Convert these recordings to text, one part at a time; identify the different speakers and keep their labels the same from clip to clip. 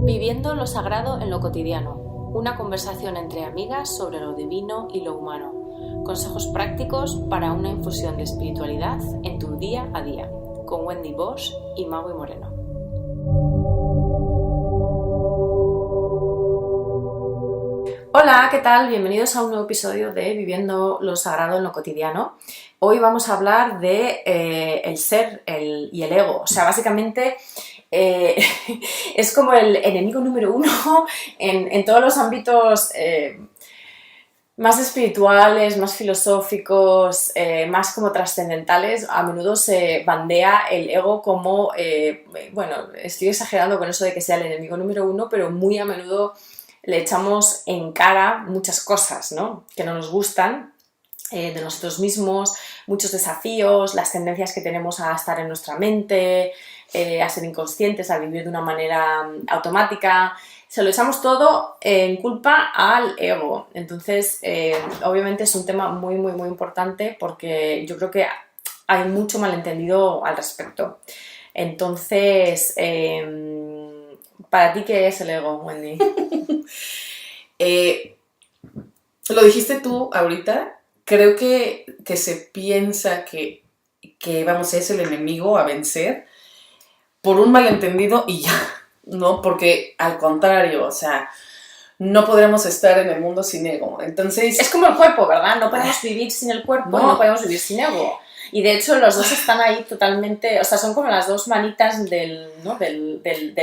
Speaker 1: Viviendo lo sagrado en lo cotidiano. Una conversación entre amigas sobre lo divino y lo humano. Consejos prácticos para una infusión de espiritualidad en tu día a día. Con Wendy Bosch y Maui Moreno. Hola, ¿qué tal? Bienvenidos a un nuevo episodio de Viviendo lo sagrado en lo cotidiano. Hoy vamos a hablar de el ser y el ego. O sea, básicamente es como el enemigo número uno en todos los ámbitos más espirituales, más filosóficos, más como trascendentales. A menudo se bandea el ego como, bueno, estoy exagerando con eso de que sea el enemigo número uno, pero muy a menudo le echamos en cara muchas cosas, ¿no?, que no nos gustan de nosotros mismos, muchos desafíos, las tendencias que tenemos a estar en nuestra mente, a ser inconscientes, a vivir de una manera automática. Se lo echamos todo en culpa al ego. Entonces, obviamente es un tema muy importante porque yo creo que hay mucho malentendido al respecto. Entonces, ¿para ti qué es el ego, Wendy?
Speaker 2: Lo dijiste tú ahorita. Creo que se piensa que vamos, es el enemigo a vencer por un malentendido y ya, ¿no? Porque al contrario, o sea, no podremos estar en el mundo sin ego. Entonces,
Speaker 1: es como el cuerpo, ¿verdad? No podemos vivir sin el cuerpo, no podemos vivir sin ego. Y de hecho los dos están ahí totalmente, o sea, son como las dos manitas del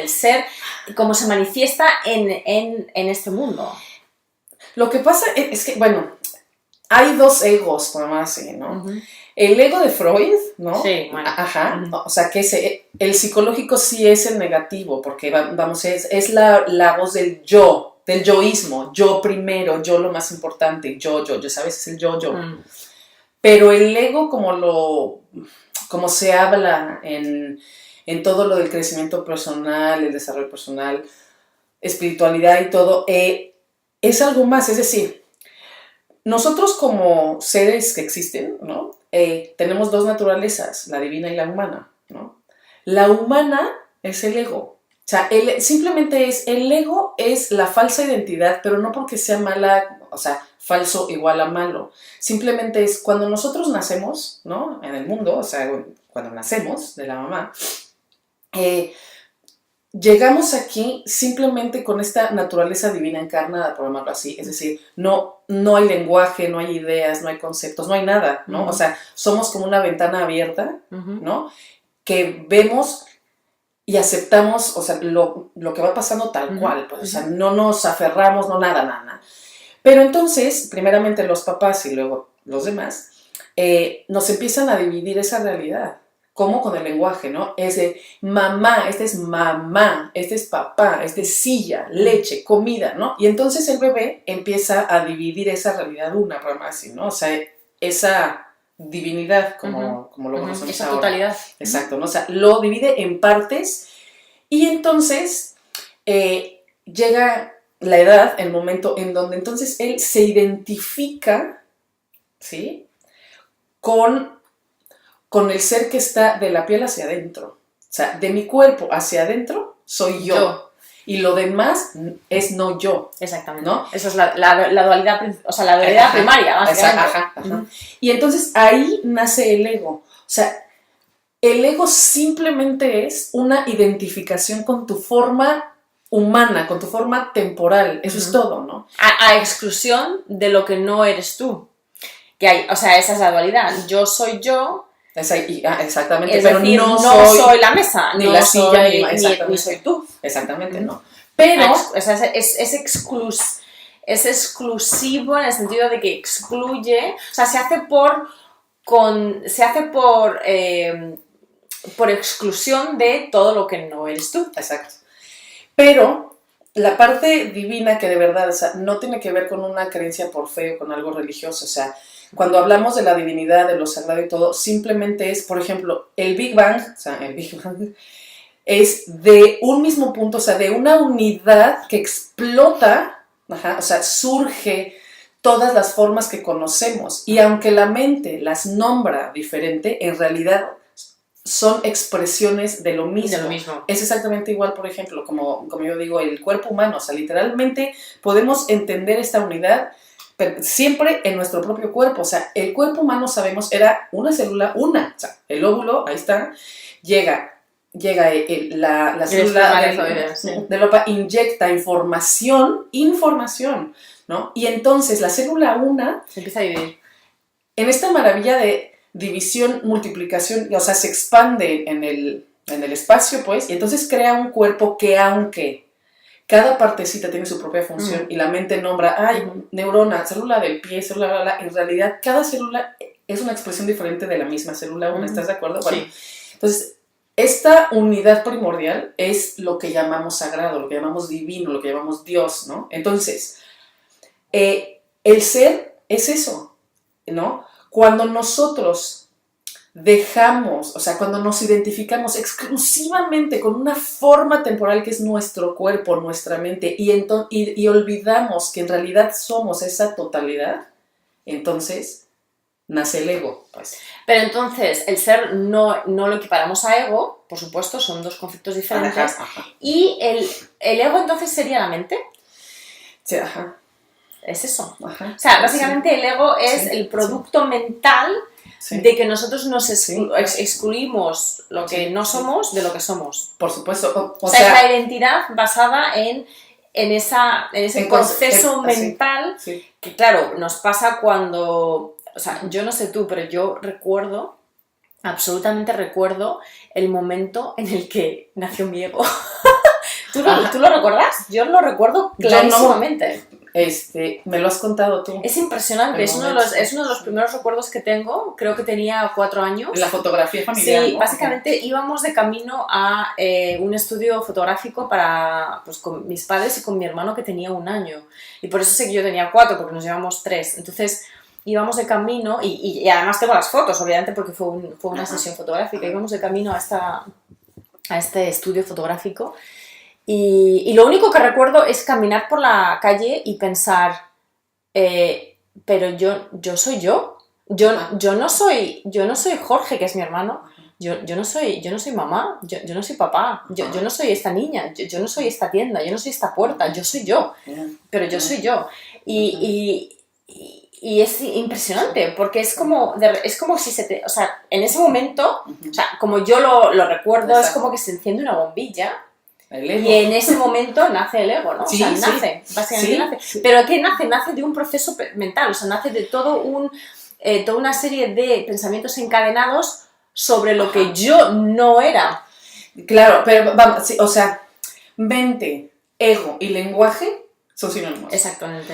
Speaker 1: ser, como se manifiesta en este mundo.
Speaker 2: Lo que pasa es que, bueno, hay dos egos, por más así, ¿no? Uh-huh. El ego de Freud, ¿no?
Speaker 1: Sí, bueno.
Speaker 2: Ajá, uh-huh. O sea, que el psicológico sí es el negativo, porque, vamos, es la voz del yo, del yoísmo, yo primero, yo lo más importante, yo, ¿sabes? Es el yo. Uh-huh. Pero el ego, como se habla en todo lo del crecimiento personal, el desarrollo personal, espiritualidad y todo, es algo más, es decir, nosotros como seres que existen, ¿no? Tenemos dos naturalezas, la divina y la humana, ¿no? La humana es el ego. O sea, simplemente el ego es la falsa identidad, pero no porque sea mala, o sea, falso igual a malo. Simplemente es cuando nosotros nacemos, ¿no? En el mundo, o sea, cuando nacemos de la mamá, llegamos aquí simplemente con esta naturaleza divina encarnada, por llamarlo así. Es decir, no hay lenguaje, no hay ideas, no hay conceptos, no hay nada, ¿no? Uh-huh. O sea, somos como una ventana abierta, uh-huh, ¿no? Que vemos y aceptamos, o sea, lo que va pasando tal, uh-huh, cual, pues, uh-huh, o sea, no nos aferramos, no nada. Pero entonces, primeramente los papás y luego los demás, nos empiezan a dividir esa realidad. ¿Cómo? Con el lenguaje, ¿no? Es de mamá, este es mamá, este es papá, este es silla, leche, comida, ¿no? Y entonces el bebé empieza a dividir esa realidad una, por más así, ¿no? O sea, esa divinidad, como lo conocemos
Speaker 1: esa
Speaker 2: ahora.
Speaker 1: Totalidad.
Speaker 2: Exacto, ¿no? O sea, lo divide en partes y entonces llega la edad, el momento en donde entonces él se identifica, ¿sí?, con el ser que está de la piel hacia adentro. O sea, de mi cuerpo hacia adentro soy yo. Y lo demás es no yo.
Speaker 1: Exactamente.
Speaker 2: ¿No?
Speaker 1: Esa es la dualidad, o sea, la dualidad primaria, básicamente.
Speaker 2: Ajá. Uh-huh. Y entonces ahí nace el ego. O sea, el ego simplemente es una identificación con tu forma humana, con tu forma temporal. Eso, uh-huh, es todo, ¿no?
Speaker 1: A exclusión de lo que no eres tú. Que hay, o sea, esa es la dualidad. Yo soy yo.
Speaker 2: Exactamente,
Speaker 1: es
Speaker 2: pero
Speaker 1: decir,
Speaker 2: no
Speaker 1: soy la mesa,
Speaker 2: ni
Speaker 1: no
Speaker 2: la silla,
Speaker 1: ni soy tú.
Speaker 2: Exactamente, no. Pero
Speaker 1: es exclusivo en el sentido de que excluye, o sea, se hace por exclusión de todo lo que no eres tú.
Speaker 2: Exacto. Pero la parte divina que de verdad, o sea, no tiene que ver con una creencia por fe o con algo religioso, o sea, cuando hablamos de la divinidad, de lo sagrado y todo, simplemente es, por ejemplo, el Big Bang, o sea, el Big Bang es de un mismo punto, o sea, de una unidad que explota, o sea, surge todas las formas que conocemos. Y aunque la mente las nombra diferente, en realidad son expresiones de lo mismo.
Speaker 1: De lo mismo.
Speaker 2: Es exactamente igual, por ejemplo, como yo digo, el cuerpo humano. O sea, literalmente podemos entender esta unidad siempre en nuestro propio cuerpo. O sea, el cuerpo humano, sabemos, era una célula, o sea, el óvulo, ahí está, llega la célula del papá, inyecta información, ¿no? Y entonces la célula una
Speaker 1: se empieza a dividir.
Speaker 2: En esta maravilla de división, multiplicación, o sea, se expande en el espacio, pues, y entonces crea un cuerpo que, aunque cada partecita tiene su propia función y la mente nombra, neurona, célula del pie, célula, en realidad cada célula es una expresión diferente de la misma célula una. ¿Estás de acuerdo? Bueno,
Speaker 1: sí.
Speaker 2: Entonces, esta unidad primordial es lo que llamamos sagrado, lo que llamamos divino, lo que llamamos Dios, ¿no? Entonces, el ser es eso, ¿no? Cuando nosotros dejamos, o sea, cuando nos identificamos exclusivamente con una forma temporal que es nuestro cuerpo, nuestra mente, y olvidamos que en realidad somos esa totalidad, entonces nace el ego, pues.
Speaker 1: Pero entonces el ser no lo equiparamos a ego, por supuesto, son dos conceptos diferentes.
Speaker 2: Ajá.
Speaker 1: ¿Y el ego entonces sería la mente?
Speaker 2: Sí, ajá.
Speaker 1: Es eso.
Speaker 2: Ajá.
Speaker 1: O sea, básicamente el ego es el producto mental de que nosotros nos excluimos lo que no somos de lo que somos.
Speaker 2: Por supuesto.
Speaker 1: O sea, es la identidad basada en ese proceso mental que, claro, nos pasa cuando... O sea, yo no sé tú, pero yo recuerdo, absolutamente recuerdo el momento en el que nació mi ego. ¿Tú lo recuerdas? Yo lo recuerdo clarísimamente.
Speaker 2: Me lo has contado tú.
Speaker 1: Es impresionante, es uno de los primeros recuerdos que tengo. Creo que tenía 4 años.
Speaker 2: La fotografía familiar,
Speaker 1: sí,
Speaker 2: ¿no?
Speaker 1: Básicamente íbamos de camino a un estudio fotográfico con mis padres y con mi hermano que tenía 1 año. Y por eso sé que yo tenía 4, porque nos llevamos 3. Entonces íbamos de camino, y además tengo las fotos, obviamente, porque fue una sesión fotográfica. Íbamos de camino a este estudio fotográfico. Y lo único que recuerdo es caminar por la calle y pensar, pero yo soy yo. Yo no soy Jorge, que es mi hermano. Yo no soy mamá. Yo no soy papá. Yo no soy esta niña. Yo no soy esta tienda. Yo no soy esta puerta. Yo soy yo. Pero yo soy yo. Y es impresionante, porque es como si o sea, en ese momento, o sea, como yo lo recuerdo, exacto, es como que se enciende una bombilla. Y en ese momento nace el ego, ¿no?
Speaker 2: Sí,
Speaker 1: o sea, nace, básicamente nace. Sí. Pero ¿qué nace? Nace de un proceso mental, o sea, nace de toda una serie de pensamientos encadenados sobre lo que yo no era.
Speaker 2: Claro, pero vamos, sí, o sea, mente, ego y lenguaje son sinónimos.
Speaker 1: Exactamente.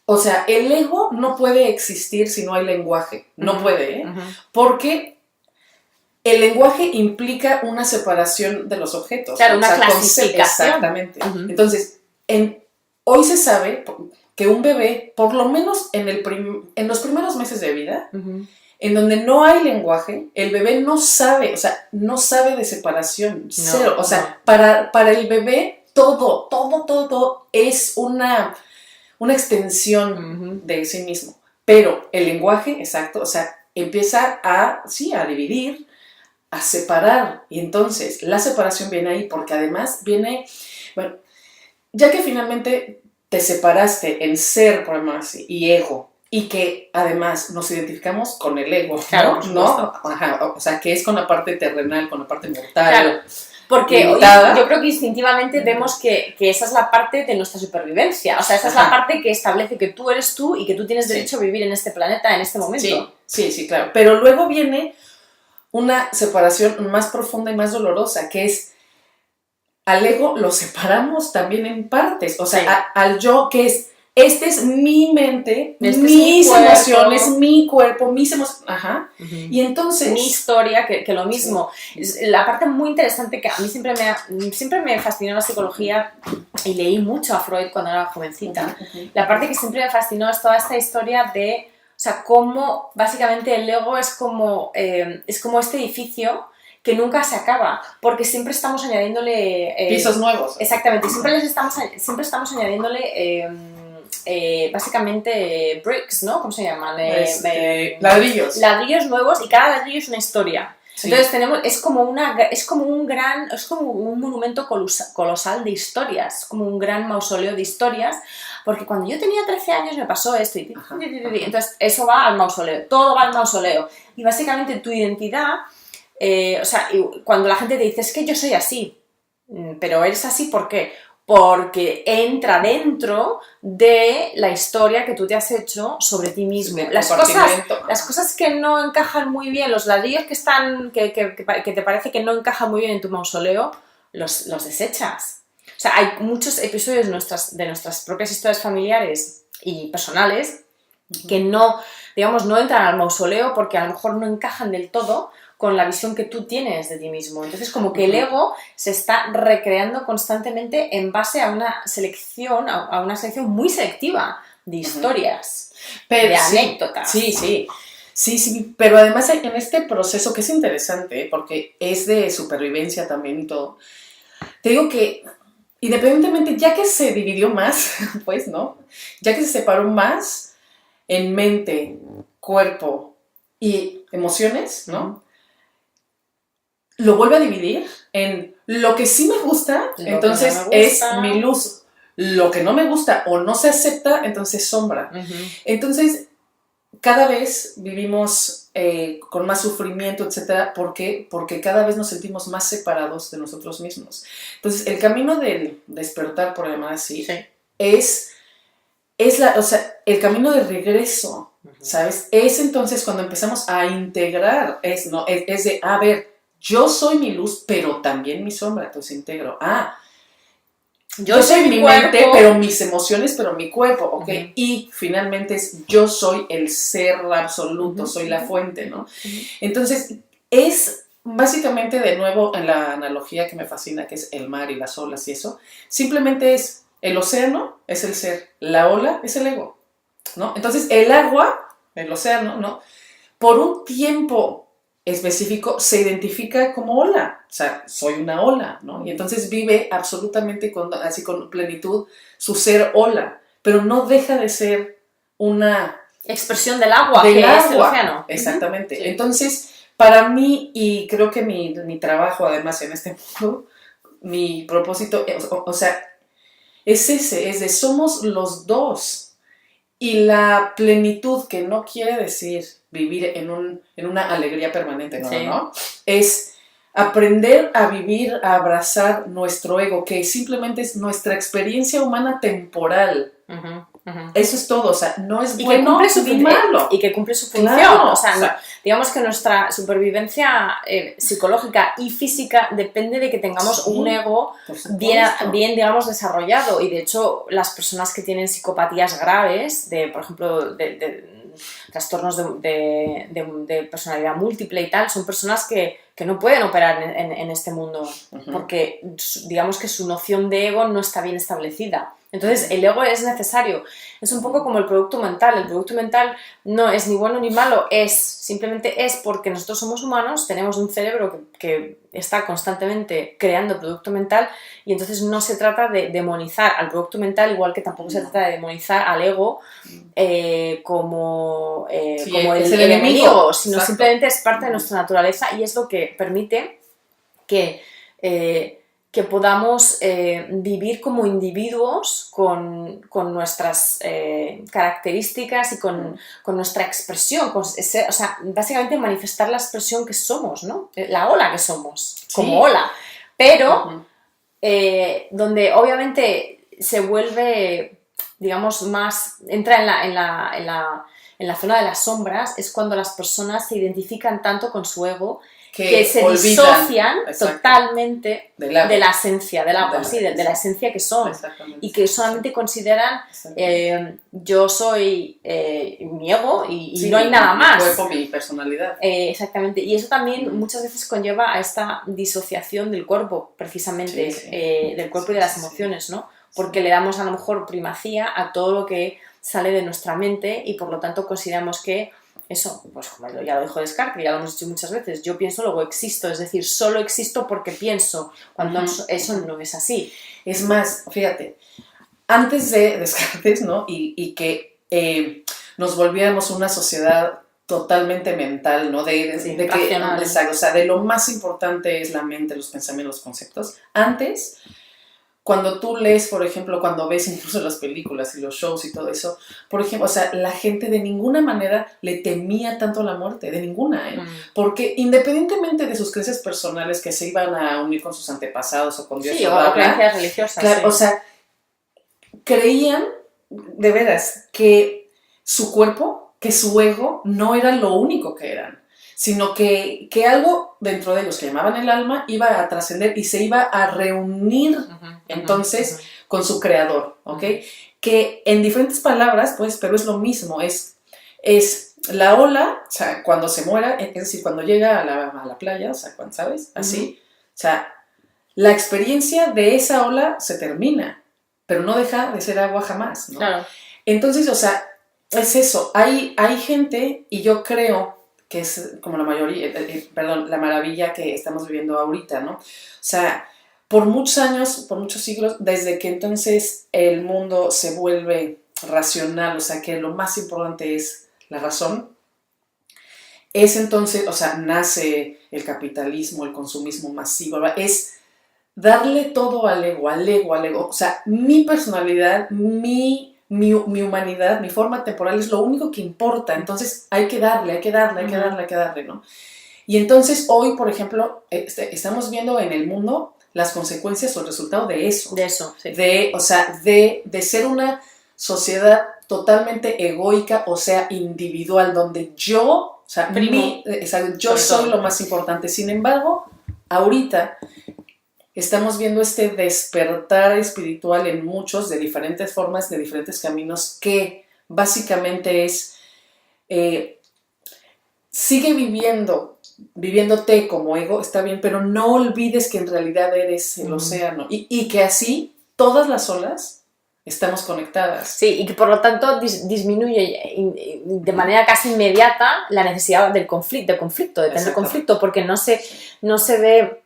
Speaker 2: O sea, el ego no puede existir si no hay lenguaje. No puede, ¿eh? Porque el lenguaje implica una separación de los objetos.
Speaker 1: Claro, una clasificación.
Speaker 2: Exactamente. Entonces, hoy se sabe que un bebé, por lo menos en los primeros meses de vida, en donde no hay lenguaje, el bebé no sabe, o sea, no sabe de separación. Cero. O sea, para el bebé todo es una extensión de sí mismo. Pero el lenguaje, exacto, o sea, empieza a dividir, a separar. Y entonces la separación viene ahí, porque además viene, bueno, ya que finalmente te separaste en ser, por más, y ego, y que además nos identificamos con el ego,
Speaker 1: claro,
Speaker 2: ¿no? Ajá, o sea, que es con la parte terrenal, con la parte mortal.
Speaker 1: Claro. Porque yo creo que instintivamente vemos que esa es la parte de nuestra supervivencia. O sea, esa es la parte que establece que tú eres tú y que tú tienes derecho a vivir en este planeta en este momento.
Speaker 2: Sí, claro. Pero luego viene una separación más profunda y más dolorosa, que es al ego lo separamos también en partes. O sea, al yo, que es, este es mi mente, mis emociones, mi cuerpo, mis emociones. Ajá. Y entonces...
Speaker 1: Mi historia, que lo mismo. La parte muy interesante que a mí siempre me fascinó la psicología, y leí mucho a Freud cuando era jovencita. La parte que siempre me fascinó es toda esta historia de, o sea, cómo básicamente el ego es como este edificio que nunca se acaba, porque siempre estamos añadiéndole...
Speaker 2: pisos nuevos.
Speaker 1: Exactamente, siempre estamos añadiéndole...
Speaker 2: bricks, ¿no? ¿Cómo se llaman?
Speaker 1: Ladrillos. Ladrillos nuevos, y cada ladrillo es una historia.
Speaker 2: Sí.
Speaker 1: Entonces es como un monumento colosal de historias, como un gran mausoleo de historias, porque cuando yo tenía 13 años me pasó esto, y entonces eso va al mausoleo, todo va al mausoleo. Y básicamente tu identidad, o sea, cuando la gente te dice, es que yo soy así, pero eres así, ¿por qué? Porque entra dentro de la historia que tú te has hecho sobre ti mismo. Las cosas que no encajan muy bien, los ladrillos que te parece que no encajan muy bien en tu mausoleo, los desechas. O sea, hay muchos episodios de nuestras propias historias familiares y personales que no, digamos, no entran al mausoleo porque a lo mejor no encajan del todo con la visión que tú tienes de ti mismo. Entonces, como que el ego se está recreando constantemente en base a una selección muy selectiva de historias, de anécdotas.
Speaker 2: Sí, pero además en este proceso que es interesante, porque es de supervivencia también y todo, te digo que independientemente, ya que se dividió más, pues, ¿no? Ya que se separó más en mente, cuerpo y emociones, ¿no? Lo vuelve a dividir en lo que sí me gusta, entonces es mi luz. Lo que no me gusta o no se acepta, entonces sombra. Entonces, cada vez vivimos con más sufrimiento, etcétera. ¿Por qué? Porque cada vez nos sentimos más separados de nosotros mismos. Entonces, el camino del despertar, por llamar así, es el camino de regreso, ¿sabes? Es entonces cuando empezamos a integrar, es de, a ver, yo soy mi luz, pero también mi sombra, entonces integro. Yo soy mi mente, pero mis emociones, pero mi cuerpo, ¿ok? Y finalmente es yo soy el ser absoluto, soy la fuente, ¿no? Entonces, es básicamente, de nuevo, en la analogía que me fascina, que es el mar y las olas y eso, simplemente es el océano, es el ser, la ola es el ego, ¿no? Entonces, el agua, el océano, ¿no? Por un tiempo específico se identifica como ola, o sea, soy una ola, ¿no? Y entonces vive absolutamente así con plenitud su ser ola, pero no deja de ser una
Speaker 1: expresión del agua, que es el océano.
Speaker 2: Exactamente. Sí. Entonces, para mí, y creo que mi trabajo además en este mundo, mi propósito, o sea, es ese, es de somos los dos. Y la plenitud, que no quiere decir vivir en una alegría permanente, no, es aprender a vivir, a abrazar nuestro ego, que simplemente es nuestra experiencia humana temporal. Eso es todo, o sea, no es bueno ni malo.
Speaker 1: Y que cumple su función. Claro, o sea, digamos que nuestra supervivencia psicológica y física depende de que tengamos un ego bien, digamos, desarrollado. Y de hecho, las personas que tienen psicopatías graves, por ejemplo, de trastornos de personalidad múltiple y tal, son personas que no pueden operar en este mundo, porque digamos que su noción de ego no está bien establecida. Entonces, el ego es necesario. Es un poco como el producto mental. El producto mental no es ni bueno ni malo, simplemente es porque nosotros somos humanos, tenemos un cerebro que está constantemente creando producto mental, y entonces no se trata de demonizar al producto mental, igual que tampoco se trata de demonizar al ego como el enemigo, sino simplemente es parte de nuestra naturaleza, y es lo que permite que podamos vivir como individuos con nuestras características y con nuestra expresión, o sea, básicamente manifestar la expresión que somos, ¿no? La ola que somos, como ola, pero donde obviamente se vuelve, digamos, entra en la zona de las sombras, es cuando las personas se identifican tanto con su ego que se disocian totalmente de la esencia del agua, de la esencia que son, y que solamente consideran yo soy mi ego y no hay nada más.
Speaker 2: Mi cuerpo, mi personalidad.
Speaker 1: Exactamente, y eso también muchas veces conlleva a esta disociación del cuerpo, precisamente, del cuerpo y de las emociones, ¿no? Porque le damos a lo mejor primacía a todo lo que sale de nuestra mente, y por lo tanto consideramos que eso, pues como ya lo dijo Descartes, ya lo hemos dicho muchas veces, yo pienso, luego existo, es decir, solo existo porque pienso, cuando eso no es así.
Speaker 2: Es más, fíjate, antes de Descartes, ¿no? Y que nos volviéramos una sociedad totalmente mental, ¿no?
Speaker 1: Sí,
Speaker 2: de que,
Speaker 1: racional.
Speaker 2: exacto, o sea, de lo más importante es la mente, los pensamientos, los conceptos. Antes, cuando tú lees, por ejemplo, cuando ves incluso las películas y los shows y todo eso, por ejemplo, o sea, la gente de ninguna manera le temía tanto la muerte, de ninguna, ¿eh? Porque independientemente de sus creencias personales que se iban a unir con sus antepasados o con Dios,
Speaker 1: Sí,
Speaker 2: o
Speaker 1: o
Speaker 2: bla, bla,
Speaker 1: creencias religiosas.
Speaker 2: claro,
Speaker 1: Sí.
Speaker 2: o sea, creían de veras que su cuerpo, que su ego no era lo único que eran, sino que algo dentro de ellos que llamaban el alma iba a trascender y se iba a reunir entonces con su creador, ¿ok? Que en diferentes palabras, pues, pero es lo mismo, es la ola, o sea, cuando se muera, es decir, cuando llega a la playa, o sea, cuando, ¿sabes? Así, o sea, la experiencia de esa ola se termina, pero no deja de ser agua jamás, ¿no?
Speaker 1: Claro.
Speaker 2: Entonces, o sea, es eso, hay gente, y yo creo que es como la mayoría, perdón, la maravilla que estamos viviendo ahorita, ¿no? O sea, por muchos años, por muchos siglos, desde que entonces el mundo se vuelve racional, o sea, que lo más importante es la razón, es entonces, o sea, nace el capitalismo, el consumismo masivo, es darle todo al ego, al ego, al ego. O sea, mi personalidad, mi humanidad, mi forma temporal es lo único que importa. Entonces hay que darle, hay que darle, hay que darle, hay que darle, ¿no? Y entonces hoy, por ejemplo, estamos viendo en el mundo las consecuencias o el resultado de eso.
Speaker 1: De eso, sí.
Speaker 2: O sea, de ser una sociedad totalmente egoica, o sea, individual, donde yo, o sea, yo soy lo más importante. Sin embargo, ahorita estamos viendo este despertar espiritual en muchos, de diferentes formas, de diferentes caminos, que básicamente es, sigue viviéndote como ego, está bien, pero no olvides que en realidad eres el océano y que así todas las olas estamos conectadas.
Speaker 1: Sí, y que por lo tanto disminuye de manera casi inmediata la necesidad del conflicto, de tener conflicto, porque no se ve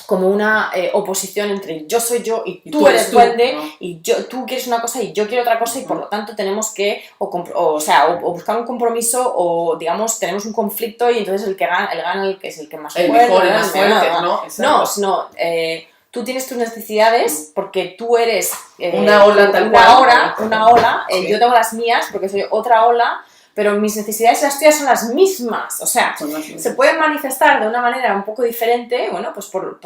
Speaker 1: como una oposición entre yo soy yo y tú eres duende, ¿no? Y tú quieres una cosa y yo quiero otra cosa, y por lo tanto tenemos que o buscar un compromiso, o digamos tenemos un conflicto y entonces el que gana el que es el que más fuerte,
Speaker 2: mejor, el más fuerte, ¿no?
Speaker 1: No, tú tienes tus necesidades porque tú eres
Speaker 2: una ola tal cual.
Speaker 1: Una ola,
Speaker 2: sí.
Speaker 1: Yo tengo las mías porque soy otra ola, pero mis necesidades y las tuyas son las mismas. O sea, se pueden manifestar de una manera un poco diferente, bueno, pues por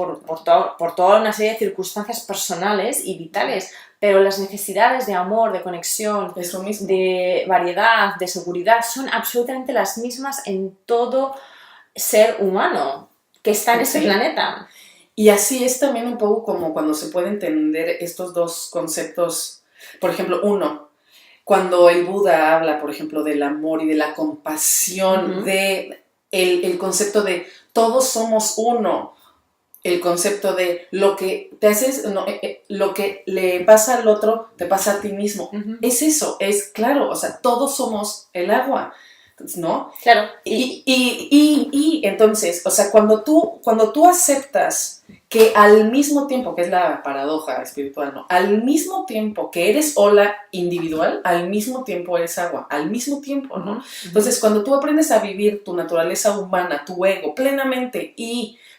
Speaker 1: toda una serie de circunstancias personales y vitales, pero las necesidades de amor, de conexión, de variedad, de seguridad, son absolutamente las mismas en todo ser humano que está en este planeta.
Speaker 2: Y así es también un poco como cuando se puede entender estos dos conceptos. Por ejemplo, cuando el Buda habla, por ejemplo, del amor y de la compasión, de el concepto de todos somos uno, el concepto de lo que te haces, lo que le pasa al otro, te pasa a ti mismo. Es eso, es claro, o sea, todos somos el agua, ¿no?
Speaker 1: Claro.
Speaker 2: Y entonces, o sea, cuando tú aceptas que al mismo tiempo, que es la paradoja espiritual, ¿no? Al mismo tiempo que eres ola individual, al mismo tiempo eres agua, al mismo tiempo, ¿no? Entonces, cuando tú aprendes a vivir tu naturaleza humana, tu ego, plenamente,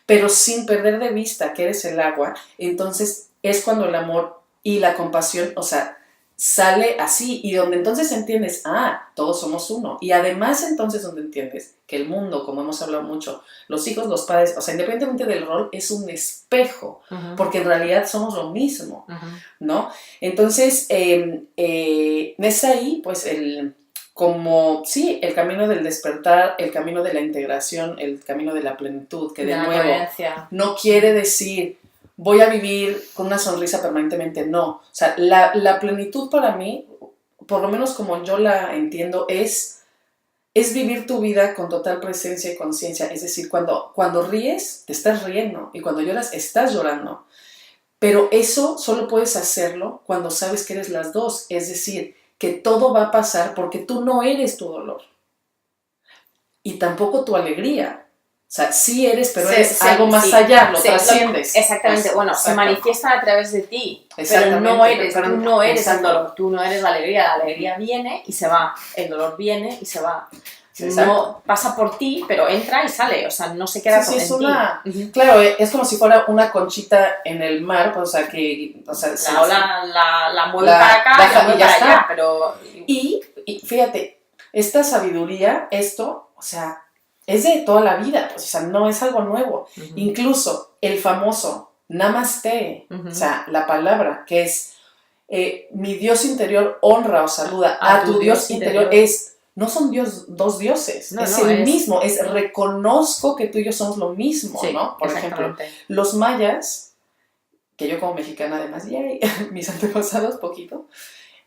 Speaker 2: pero sin perder de vista que eres el agua, entonces es cuando el amor y la compasión, o sea, sale así, y donde entonces entiendes, todos somos uno, y además entonces donde entiendes que el mundo, como hemos hablado mucho, los hijos, los padres, o sea, independientemente del rol, es un espejo, porque en realidad somos lo mismo, ¿no? Entonces, es ahí, pues, el camino del despertar, el camino de la integración, el camino de la plenitud, que de nuevo, no quiere decir voy a vivir con una sonrisa permanentemente, no. O sea, la plenitud para mí, por lo menos como yo la entiendo, es vivir tu vida con total presencia y conciencia. Es decir, cuando ríes, te estás riendo, y cuando lloras, estás llorando. Pero eso solo puedes hacerlo cuando sabes que eres las dos. Es decir, que todo va a pasar porque tú no eres tu dolor. Y tampoco tu alegría. O sea, sí eres, pero eres algo más allá, lo trasciendes.
Speaker 1: Exactamente, bueno, se manifiestan a través de ti, pero tú no eres el dolor, tú no eres la alegría viene y se va, el dolor viene y se va. no pasa por ti, pero entra y sale, o sea, no se queda
Speaker 2: sí,
Speaker 1: en
Speaker 2: es
Speaker 1: ti.
Speaker 2: una... Claro, es como si fuera una conchita en el mar, o sea, que... O sea,
Speaker 1: la ola la mueve para acá y la mueve para allá, pero...
Speaker 2: Y fíjate, esta sabiduría, esto, o sea, es de toda la vida, pues, o sea, no es algo nuevo. Incluso el famoso Namaste, o sea, la palabra que es mi Dios interior honra o saluda a tu Dios interior es... No son dos dioses, no, es el mismo, es reconozco que tú y yo somos lo mismo, sí, ¿no? Por ejemplo, los mayas, que yo como mexicana además, yay, mis antepasados poquito,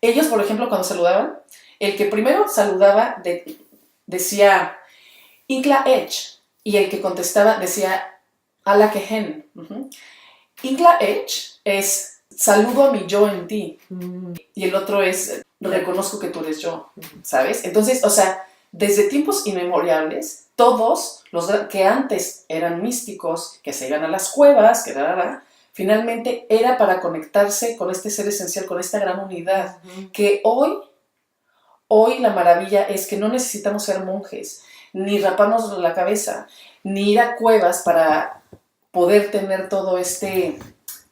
Speaker 2: ellos, por ejemplo, cuando saludaban, el que primero saludaba decía Inkla Ech, y el que contestaba decía Ala Kehen. Inkla Ech es saludo a mi yo en ti, y el otro es reconozco que tú eres yo, ¿sabes? Entonces, o sea, desde tiempos inmemoriales, todos los que antes eran místicos, que se iban a las cuevas, finalmente era para conectarse con este ser esencial, con esta gran unidad, que hoy la maravilla es que no necesitamos ser monjes, ni raparnos la cabeza, ni ir a cuevas para poder tener todo este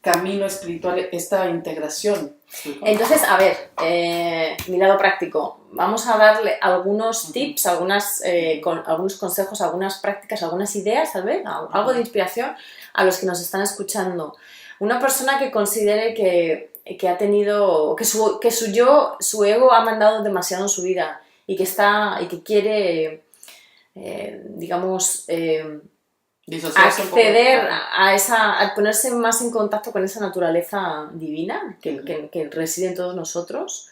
Speaker 2: camino espiritual, esta integración.
Speaker 1: Entonces, a ver, mi lado práctico, vamos a darle algunos tips, algunos consejos, algunas prácticas, algunas ideas, tal vez, algo de inspiración a los que nos están escuchando. Una persona que considere que ha tenido, que su ego ha mandado demasiado en su vida y que quiere, digamos, acceder a ponerse más en contacto con esa naturaleza divina que reside en todos nosotros.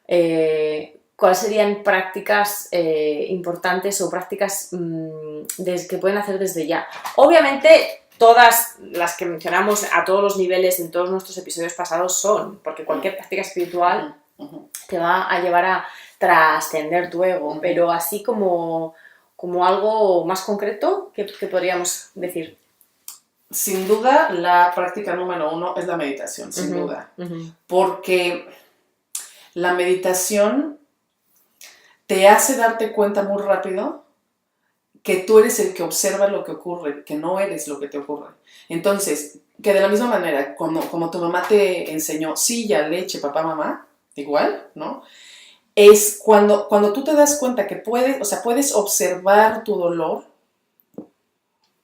Speaker 1: ¿Cuáles serían prácticas importantes o prácticas que pueden hacer desde ya? Obviamente todas las que mencionamos a todos los niveles en todos nuestros episodios pasados porque cualquier práctica espiritual te va a llevar a trascender tu ego, pero así como algo más concreto, ¿qué podríamos decir?
Speaker 2: Sin duda, la práctica número 1 es la meditación, sin duda. Porque la meditación te hace darte cuenta muy rápido que tú eres el que observa lo que ocurre, que no eres lo que te ocurre. Entonces, que de la misma manera, como tu mamá te enseñó silla, leche, papá, mamá, igual, ¿no? Es cuando tú te das cuenta que puedes observar tu dolor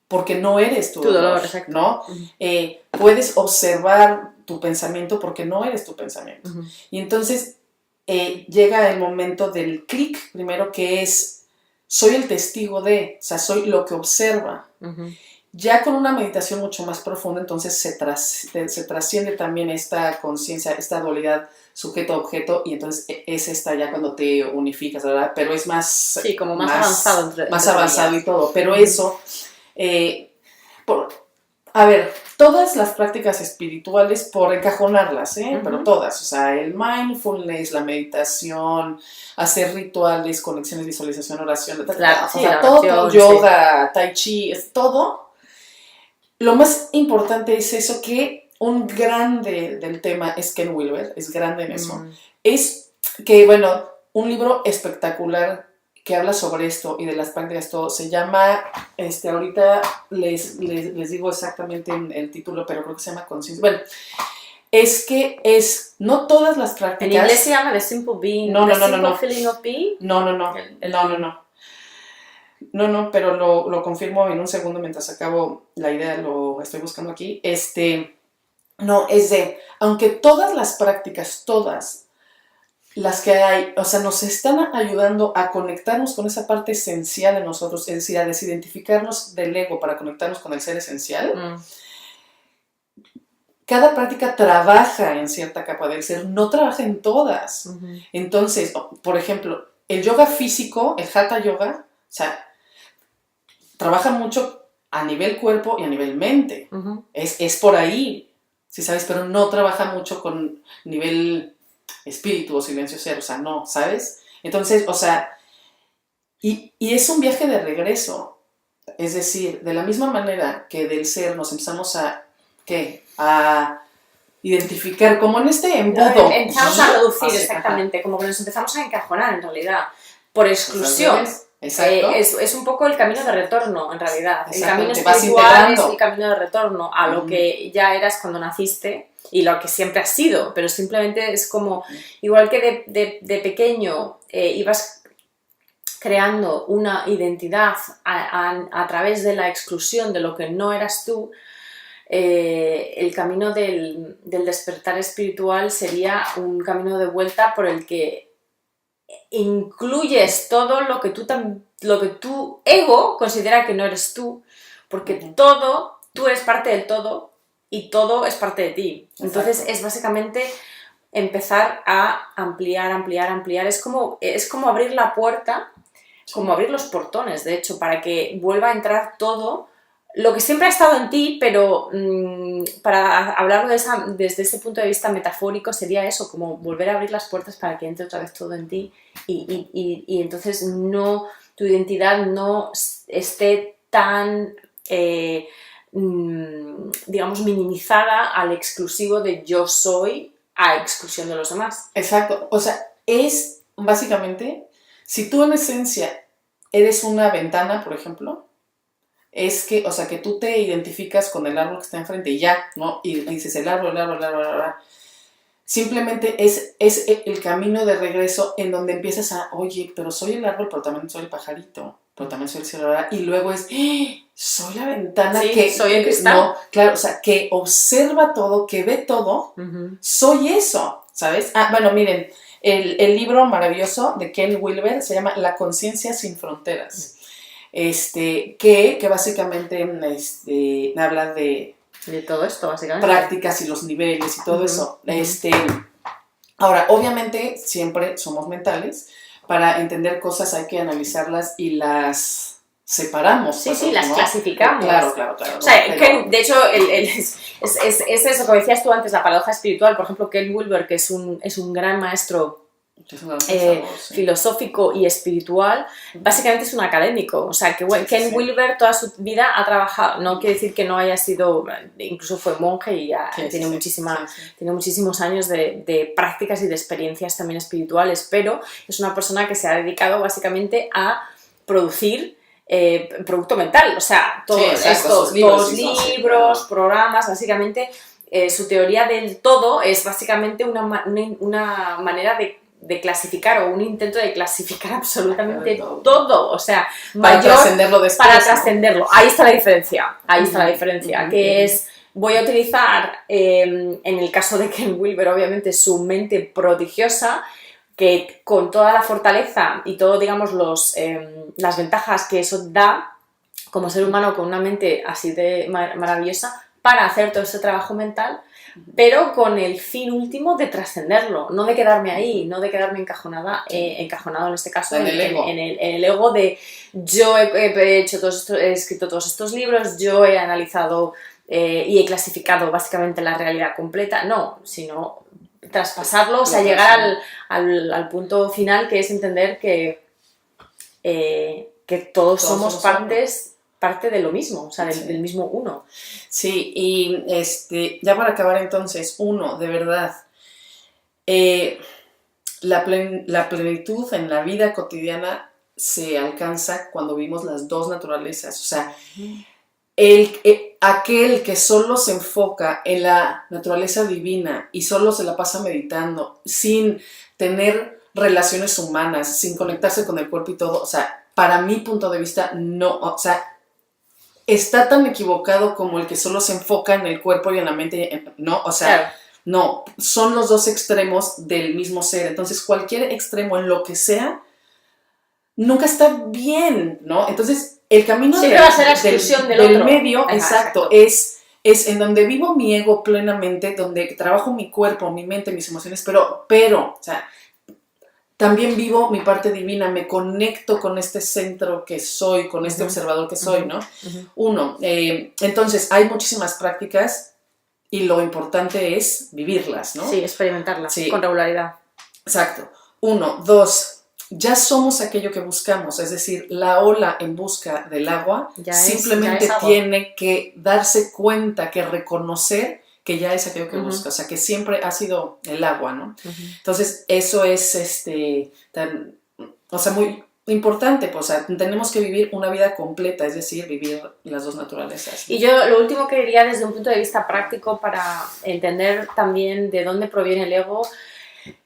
Speaker 2: porque no eres tu dolor, exacto. ¿No? Puedes observar tu pensamiento porque no eres tu pensamiento. Y entonces llega el momento del clic, primero, que es soy el testigo de, o sea, soy lo que observa. Ya con una meditación mucho más profunda, entonces se trasciende también esta conciencia, esta dualidad sujeto-objeto, y entonces es esta ya cuando te unificas, ¿verdad? Pero es más...
Speaker 1: Sí, como más avanzado.
Speaker 2: Más avanzado y todo, pero eso... a ver, todas las prácticas espirituales, por encajonarlas, pero todas, o sea, el mindfulness, la meditación, hacer rituales, conexiones, visualización, oración, todo, yoga, tai chi, es todo. Lo más importante es eso, que un grande del tema es Ken Wilber, es grande en eso, es que, bueno, un libro espectacular que habla sobre esto y de las prácticas, todo, se llama, ahorita les digo exactamente el título, pero creo que se llama Conciencia. Bueno, no todas las prácticas...
Speaker 1: ¿En inglés se llama The Simple Being?
Speaker 2: No.
Speaker 1: Simple Feeling of Being?
Speaker 2: No, pero lo confirmo en un segundo mientras acabo la idea, lo estoy buscando aquí. No, es de, aunque todas las prácticas, todas las que hay, o sea, nos están ayudando a conectarnos con esa parte esencial de nosotros, es decir, a desidentificarnos del ego para conectarnos con el ser esencial. Cada práctica trabaja en cierta capa del ser, no trabaja en todas. Entonces, por ejemplo, el yoga físico, el hatha yoga, o sea, trabaja mucho a nivel cuerpo y a nivel mente. Es por ahí, ¿sí sabes? Pero no trabaja mucho con nivel espíritu o silencio ser, o sea, no, ¿sabes? Entonces, o sea, y es un viaje de regreso. Es decir, de la misma manera que del ser nos empezamos a identificar, como en este embudo.
Speaker 1: Empezamos a reducir, exactamente, como que nos empezamos a encajonar en realidad, por exclusión.
Speaker 2: Exacto.
Speaker 1: Es un poco el camino de retorno, en realidad. El camino
Speaker 2: Te vas
Speaker 1: espiritual es
Speaker 2: integrando.
Speaker 1: el camino de retorno a lo que ya eras cuando naciste y lo que siempre has sido, pero simplemente es como, igual que de pequeño ibas creando una identidad a través de la exclusión de lo que no eras tú, el camino del despertar espiritual sería un camino de vuelta por el que incluyes todo lo que tu ego considera que no eres tú, porque tú eres parte del todo y todo es parte de ti. Entonces
Speaker 2: Exacto.
Speaker 1: es básicamente empezar a ampliar. Es como abrir la puerta, como abrir los portones, de hecho, para que vuelva a entrar todo lo que siempre ha estado en ti, pero para hablarlo desde ese punto de vista metafórico sería eso, como volver a abrir las puertas para que entre otra vez todo en ti y entonces tu identidad no esté tan, digamos, minimizada al exclusivo de yo soy a exclusión de los demás.
Speaker 2: Exacto. O sea, es básicamente, si tú en esencia eres una ventana, por ejemplo, es que, o sea, que tú te identificas con el árbol que está enfrente y ya, ¿no? Y dices el árbol. Simplemente es el camino de regreso en donde empiezas a, oye, pero soy el árbol, pero también soy el pajarito, pero también soy el cielo, y luego es, soy la ventana que...
Speaker 1: soy el cristal.
Speaker 2: No, claro, o sea, que observa todo, que ve todo, soy eso, ¿sabes? Bueno, miren, el libro maravilloso de Ken Wilber se llama La conciencia sin fronteras. Que básicamente habla de
Speaker 1: todo esto, básicamente.
Speaker 2: Prácticas y los niveles y todo eso. Ahora, obviamente, siempre somos mentales. Para entender cosas hay que analizarlas y las separamos.
Speaker 1: Sí, las clasificamos.
Speaker 2: Claro.
Speaker 1: O sea, de hecho, es eso que decías tú antes, la paradoja espiritual. Por ejemplo, Ken Wilber, que es un gran maestro filosófico y espiritual, básicamente es un académico. O sea, que Ken Wilber toda su vida ha trabajado, no quiere decir que no haya sido, incluso fue monje y ya tiene muchísimos años de prácticas y de experiencias también espirituales, pero es una persona que se ha dedicado básicamente a producir producto mental, o sea, todos libros, programas, básicamente su teoría del todo es básicamente una manera de clasificar o un intento de clasificar absolutamente todo, o sea,
Speaker 2: para trascenderlo después.
Speaker 1: Para trascenderlo. Ahí está la diferencia, que es, voy a utilizar, en el caso de Ken Wilber, obviamente, su mente prodigiosa, que con toda la fortaleza y todo, digamos, las ventajas que eso da como ser humano con una mente así de maravillosa para hacer todo ese trabajo mental, pero con el fin último de trascenderlo, no de quedarme ahí, no de quedarme encajonado en este caso en el ego de yo he escrito todos estos libros, yo he analizado y he clasificado básicamente la realidad completa, no, sino traspasarlo, o sea, llegar al punto final, que es entender que todos somos parte de lo mismo, o sea, del mismo uno.
Speaker 2: Sí, y ya para acabar entonces, de verdad, la plenitud en la vida cotidiana se alcanza cuando vimos las dos naturalezas, o sea, aquel que solo se enfoca en la naturaleza divina y solo se la pasa meditando, sin tener relaciones humanas, sin conectarse con el cuerpo y todo, o sea, para mi punto de vista, no, o sea, está tan equivocado como el que solo se enfoca en el cuerpo y en la mente, ¿no? O sea, claro. No, son los dos extremos del mismo ser. Entonces, cualquier extremo en lo que sea, nunca está bien, ¿no? Entonces, el camino
Speaker 1: va a ser la exclusión
Speaker 2: del medio, exacto, es en donde vivo mi ego plenamente, donde trabajo mi cuerpo, mi mente, mis emociones, pero, o sea, también vivo mi parte divina, me conecto con este centro que soy, con este observador que soy, ¿no? Entonces, hay muchísimas prácticas y lo importante es vivirlas, ¿no?
Speaker 1: Sí, experimentarlas con regularidad.
Speaker 2: Exacto. 1, 2, ya somos aquello que buscamos, es decir, la ola en busca del agua simplemente tiene que darse cuenta, que reconocer que ya es aquello que busca, o sea, que siempre ha sido el agua, ¿no? Entonces, eso es, o sea, muy, importante, pues, o sea, tenemos que vivir una vida completa, es decir, vivir las dos naturalezas.
Speaker 1: Y yo lo último que diría desde un punto de vista práctico para entender también de dónde proviene el ego,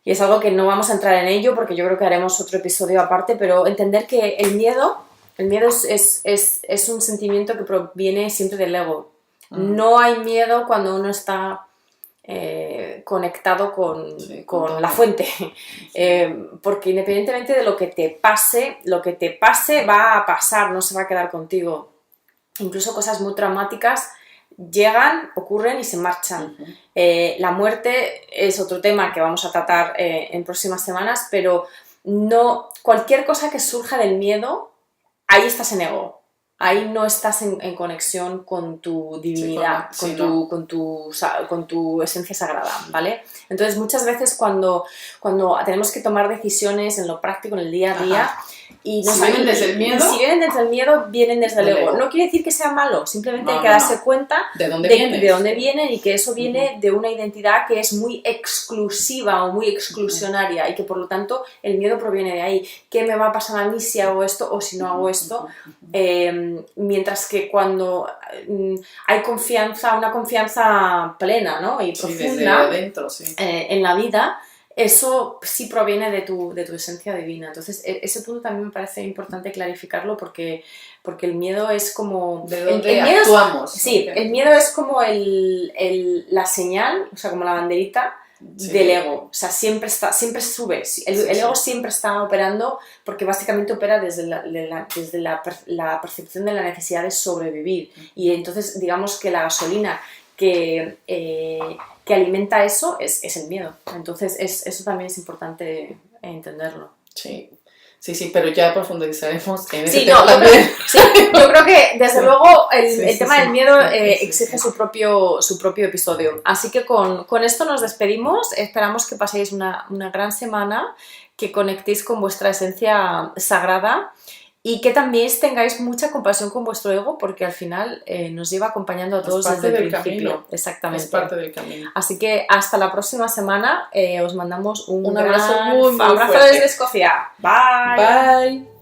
Speaker 1: y es algo que no vamos a entrar en ello porque yo creo que haremos otro episodio aparte, pero entender que el miedo es un sentimiento que proviene siempre del ego. No hay miedo cuando uno está conectado con la fuente, porque independientemente de lo que te pase va a pasar, no se va a quedar contigo. Incluso cosas muy traumáticas llegan, ocurren y se marchan. La muerte es otro tema que vamos a tratar en próximas semanas, pero no, cualquier cosa que surja del miedo, ahí estás en ego. Ahí no estás en conexión con tu divinidad, con tu esencia sagrada, ¿vale? Entonces, muchas veces cuando tenemos que tomar decisiones en lo práctico, en el día a día, y
Speaker 2: si vienen desde el miedo,
Speaker 1: vienen desde el ego. No quiere decir que sea malo, simplemente hay que darse cuenta
Speaker 2: de dónde
Speaker 1: vienen y que eso viene de una identidad que es muy exclusiva o muy exclusionaria y que por lo tanto el miedo proviene de ahí. ¿Qué me va a pasar a mí si hago esto o si no hago esto? Mientras que cuando hay una confianza plena, ¿no? Y profunda
Speaker 2: desde adentro,
Speaker 1: en la vida, eso sí proviene de tu esencia divina. Entonces, ese punto también me parece importante clarificarlo porque el miedo es como...
Speaker 2: ¿De dónde actuamos?
Speaker 1: El miedo es como la señal, o sea, como la banderita del ego. O sea, siempre sube. El ego siempre está operando porque básicamente opera desde la percepción de la necesidad de sobrevivir. Y entonces, digamos que la gasolina que alimenta eso es el miedo. Entonces, eso también es importante entenderlo.
Speaker 2: Sí, pero ya profundizaremos en ese tema también.
Speaker 1: Yo creo que, desde luego, el tema del miedo exige su propio episodio. Así que con esto nos despedimos. Esperamos que paséis una gran semana, que conectéis con vuestra esencia sagrada y que también tengáis mucha compasión con vuestro ego, porque al final nos lleva acompañando a todos desde el principio.
Speaker 2: Camino.
Speaker 1: Exactamente.
Speaker 2: Es parte del camino.
Speaker 1: Así que hasta la próxima semana. Os mandamos un
Speaker 2: abrazo muy
Speaker 1: abrazo
Speaker 2: fuerte
Speaker 1: desde Escocia. Bye.
Speaker 2: Bye.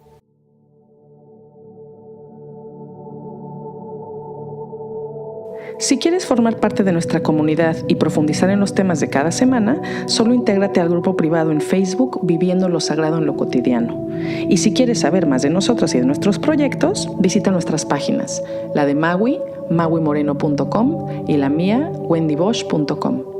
Speaker 3: Si quieres formar parte de nuestra comunidad y profundizar en los temas de cada semana, solo intégrate al grupo privado en Facebook Viviendo lo Sagrado en lo Cotidiano. Y si quieres saber más de nosotros y de nuestros proyectos, visita nuestras páginas, la de Maui, mauimoreno.com, y la mía, wendybosch.com.